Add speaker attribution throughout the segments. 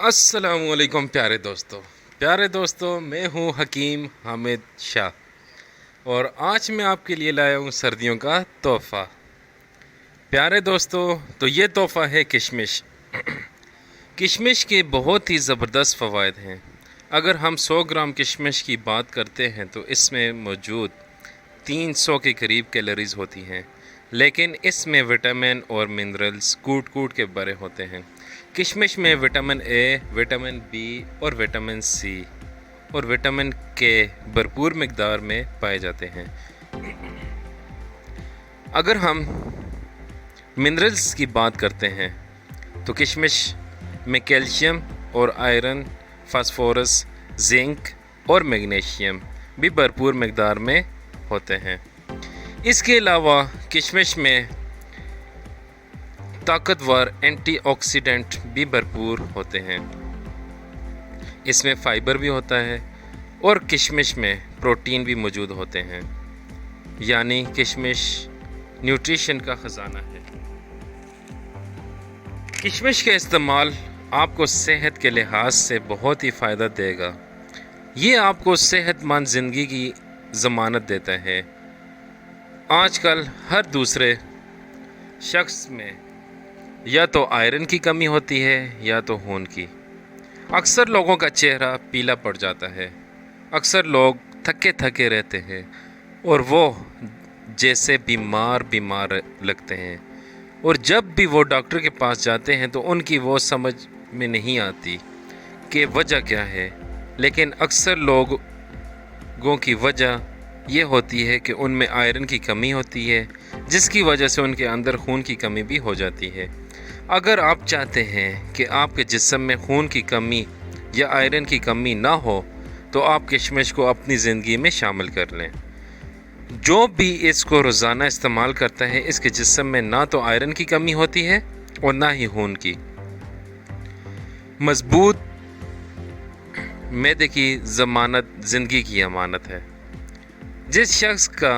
Speaker 1: अस्सलाम वालेकुम प्यारे दोस्तों मैं हूँ हकीम हामिद शाह और आज मैं आपके लिए लाया हूँ सर्दियों का तोहफ़ा। प्यारे दोस्तों, तो ये तोहफ़ा है किशमिश। किशमिश के बहुत ही ज़बरदस्त फ़वाइद हैं। अगर हम 100 ग्राम किशमिश की बात करते हैं तो इसमें मौजूद 300 के करीब कैलोरीज़ होती हैं, लेकिन इसमें विटामिन और मिनरल्स कूट कूट के भरे होते हैं। किशमिश में विटामिन ए, विटामिन बी और विटामिन सी और विटामिन के भरपूर मिकदार में पाए जाते हैं। अगर हम मिनरल्स की बात करते हैं तो किशमिश में कैल्शियम और आयरन, फास्फोरस, जिंक और मैग्नीशियम भी भरपूर मिकदार में होते हैं। इसके अलावा किशमिश में ताकतवर एंटीऑक्सीडेंट भी भरपूर होते हैं। इसमें फाइबर भी होता है और किशमिश में प्रोटीन भी मौजूद होते हैं, यानी किशमिश न्यूट्रिशन का ख़जाना है। किशमिश का इस्तेमाल आपको सेहत के लिहाज से बहुत ही फ़ायदा देगा। ये आपको सेहतमंद ज़िंदगी की ज़मानत देता है। आजकल हर दूसरे शख्स में या तो आयरन की कमी होती है या तो खून की। अक्सर लोगों का चेहरा पीला पड़ जाता है, अक्सर लोग थके थके रहते हैं और वो जैसे बीमार लगते हैं, और जब भी वो डॉक्टर के पास जाते हैं तो उनकी वो समझ में नहीं आती कि वजह क्या है। लेकिन अक्सर लोगों की वजह ये होती है कि उनमें आयरन की कमी होती है, जिसकी वजह से उनके अंदर खून की कमी भी हो जाती है। अगर आप चाहते हैं कि आपके जिस्म में खून की कमी या आयरन की कमी ना हो तो आप किशमिश को अपनी ज़िंदगी में शामिल कर लें। जो भी इसको रोज़ाना इस्तेमाल करता है, इसके जिस्म में ना तो आयरन की कमी होती है और ना ही खून की। मजबूत मैदे की ज़मानत ज़िंदगी की अमानत है। जिस शख्स का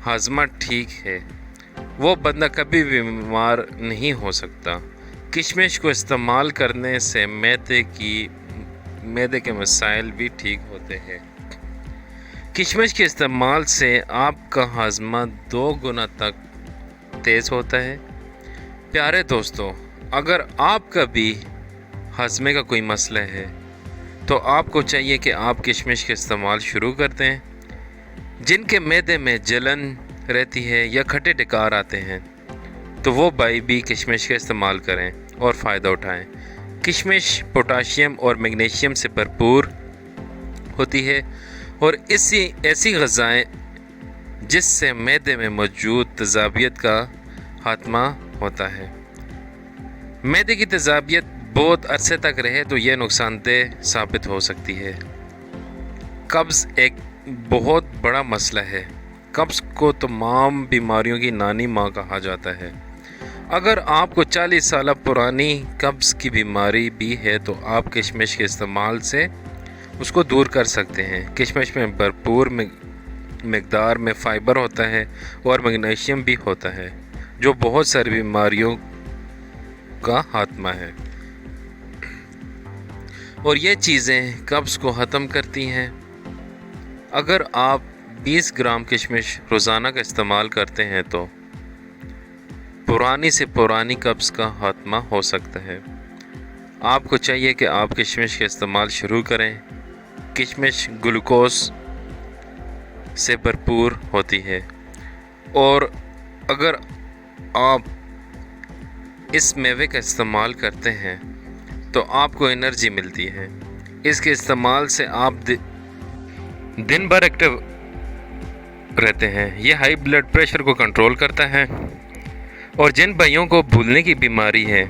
Speaker 1: हाजमा ठीक है वो बंदा कभी भी बीमार नहीं हो सकता। किशमिश को इस्तेमाल करने से मैदे के मसाइल भी ठीक होते हैं। किशमिश के इस्तेमाल से आपका हाजमा 2 गुना तक तेज़ होता है। प्यारे दोस्तों, अगर आपका भी हाजमे का कोई मसला है तो आपको चाहिए कि आप किशमिश का इस्तेमाल शुरू कर दें। जिनके मैदे में जलन रहती है या खट्टे डकार आते हैं तो वो भाई भी किशमिश का इस्तेमाल करें और फ़ायदा उठाएं। किशमिश पोटाशियम और मैग्नीशियम से भरपूर होती है और ऐसी ग़िज़ाएँ जिससे मैदे में मौजूद तेज़ाबियत का खात्मा होता है। मैदे की तेज़ाबियत बहुत अरसे तक रहे तो यह नुकसानदेह साबित हो सकती है। कब्ज़ एक बहुत बड़ा मसला है। कब्ज़ को तमाम बीमारियों की नानी माँ कहा जाता है। अगर आपको 40 साल पुरानी कब्ज़ की बीमारी भी है तो आप किशमिश के इस्तेमाल से उसको दूर कर सकते हैं। किशमिश में भरपूर मिकदार में फ़ाइबर होता है और मैग्नीशियम भी होता है, जो बहुत सारी बीमारियों का खात्मा है, और ये चीज़ें कब्ज़ को ख़त्म करती हैं। अगर आप 20 ग्राम किशमिश रोज़ाना का इस्तेमाल करते हैं तो पुरानी से पुरानी कब्ज़ का खात्मा हो सकता है। आपको चाहिए कि आप किशमिश का इस्तेमाल शुरू करें। किशमिश ग्लूकोज से भरपूर होती है और अगर आप इस मेवे का इस्तेमाल करते हैं तो आपको एनर्जी मिलती है। इसके इस्तेमाल से आप दिन भर एक्टिव रहते हैं। ये हाई ब्लड प्रेशर को कंट्रोल करता है, और जिन भाइयों को भूलने की बीमारी है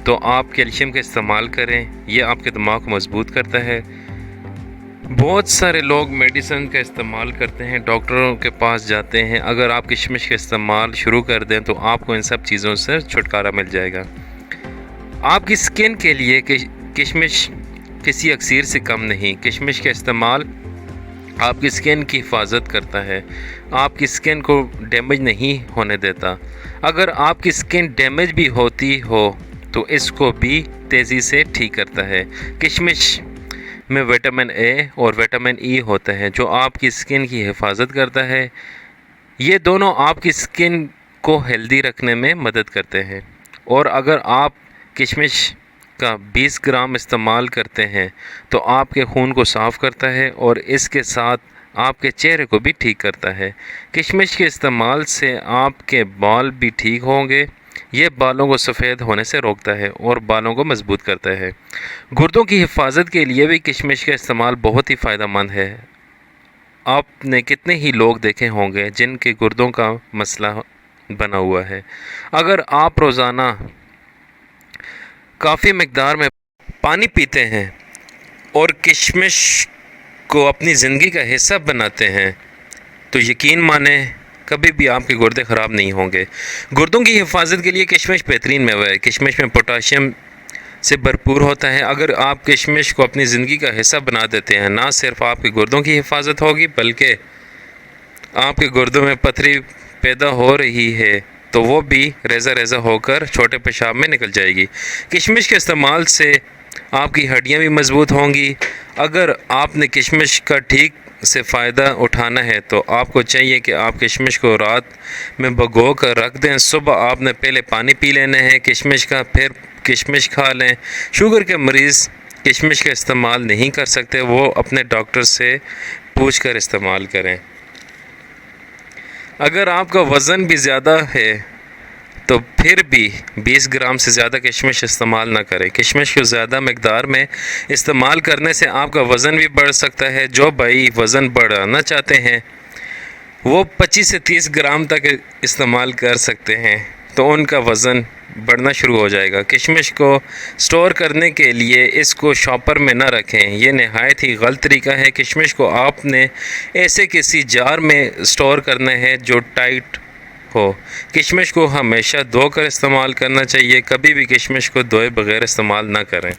Speaker 1: तो आप कैल्शियम का इस्तेमाल करें। ये आपके दिमाग को मजबूत करता है। बहुत सारे लोग मेडिसिन का इस्तेमाल करते हैं, डॉक्टरों के पास जाते हैं। अगर आप किशमिश का इस्तेमाल शुरू कर दें तो आपको इन सब चीज़ों से छुटकारा मिल जाएगा। आपकी स्किन के लिए किशमिश किसी अक्सीर से कम नहीं। किशमिश का इस्तेमाल आपकी स्किन की हिफाजत करता है, आपकी स्किन को डैमेज नहीं होने देता। अगर आपकी स्किन डैमेज भी होती हो तो इसको भी तेज़ी से ठीक करता है। किशमिश में विटामिन ए और विटामिन ई होता है जो आपकी स्किन की हिफाजत करता है। ये दोनों आपकी स्किन को हेल्दी रखने में मदद करते हैं। और अगर आप किशमिश का 20 ग्राम इस्तेमाल करते हैं तो आपके खून को साफ़ करता है और इसके साथ आपके चेहरे को भी ठीक करता है। किशमिश के इस्तेमाल से आपके बाल भी ठीक होंगे। ये बालों को सफ़ेद होने से रोकता है और बालों को मजबूत करता है। गुर्दों की हिफाजत के लिए भी किशमिश का इस्तेमाल बहुत ही फ़ायदेमंद है। आपने कितने ही लोग देखे होंगे जिनके गुर्दों का मसला बना हुआ है। अगर आप रोज़ाना काफ़ी मकदार में पानी पीते हैं और किशमिश को अपनी ज़िंदगी का हिस्सा बनाते हैं तो यकीन माने कभी भी आपके गुर्दे ख़राब नहीं होंगे। गुर्दों की हिफाजत के लिए किशमिश बेहतरीन मेवा है। किशमिश में पोटाशियम से भरपूर होता है। अगर आप किशमिश को अपनी ज़िंदगी का हिस्सा बना देते हैं, ना सिर्फ आपके गुर्दों की हिफाजत होगी बल्कि आपके गुर्दों में पथरी पैदा हो रही है तो वो भी रेज़ा रेज़ा होकर छोटे पेशाब में निकल जाएगी। किशमिश के इस्तेमाल से आपकी हड्डियां भी मजबूत होंगी। अगर आपने किशमिश का ठीक से फ़ायदा उठाना है तो आपको चाहिए कि आप किशमिश को रात में भिगो कर रख दें। सुबह आपने पहले पानी पी लेना है किशमिश का, फिर किशमिश खा लें। शुगर के मरीज़ किशमिश का इस्तेमाल नहीं कर सकते, वो अपने डॉक्टर से पूछ कर इस्तेमाल करें। अगर आपका वज़न भी ज़्यादा है तो फिर भी 20 ग्राम से ज़्यादा किशमिश इस्तेमाल ना करें। किशमिश को ज़्यादा मकदार में इस्तेमाल करने से आपका वज़न भी बढ़ सकता है। जो भाई वज़न बढ़ाना चाहते हैं वो 25 से 30 ग्राम तक इस्तेमाल कर सकते हैं तो उनका वज़न बढ़ना शुरू हो जाएगा। किशमिश को स्टोर करने के लिए इसको शॉपर में ना रखें, ये नहायत ही गलत तरीका है। किशमिश को आपने ऐसे किसी जार में स्टोर करना है जो टाइट हो। किशमिश को हमेशा धोकर इस्तेमाल करना चाहिए, कभी भी किशमिश को धोए बगैर इस्तेमाल ना करें।